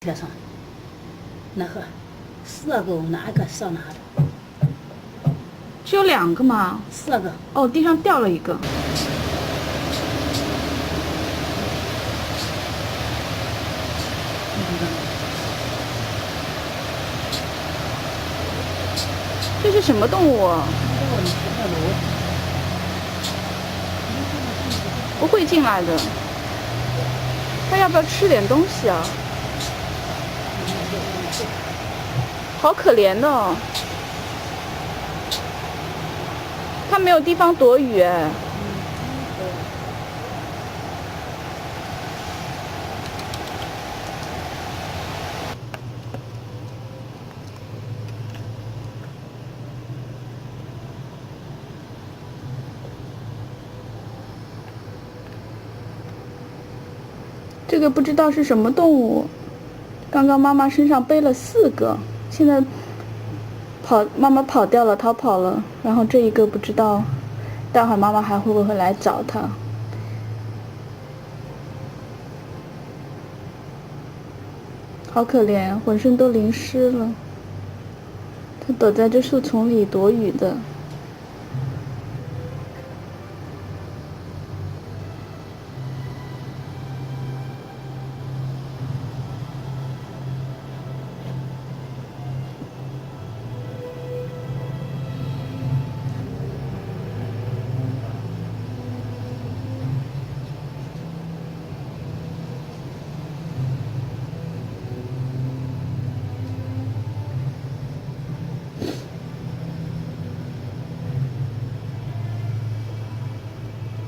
贴上，那个4个哪个上哪的？只有2个吗？4个。哦，地上掉了一个。这是什么动物？不会进来的。它要不要吃点东西啊？好可怜的哦，它没有地方躲雨哎。这个不知道是什么动物，刚刚妈妈身上背了4个，现在妈妈跑掉了，逃跑了。然后这一个不知道，待会儿妈妈还会不会来找它？好可怜，浑身都淋湿了。它躲在这树丛里躲雨的。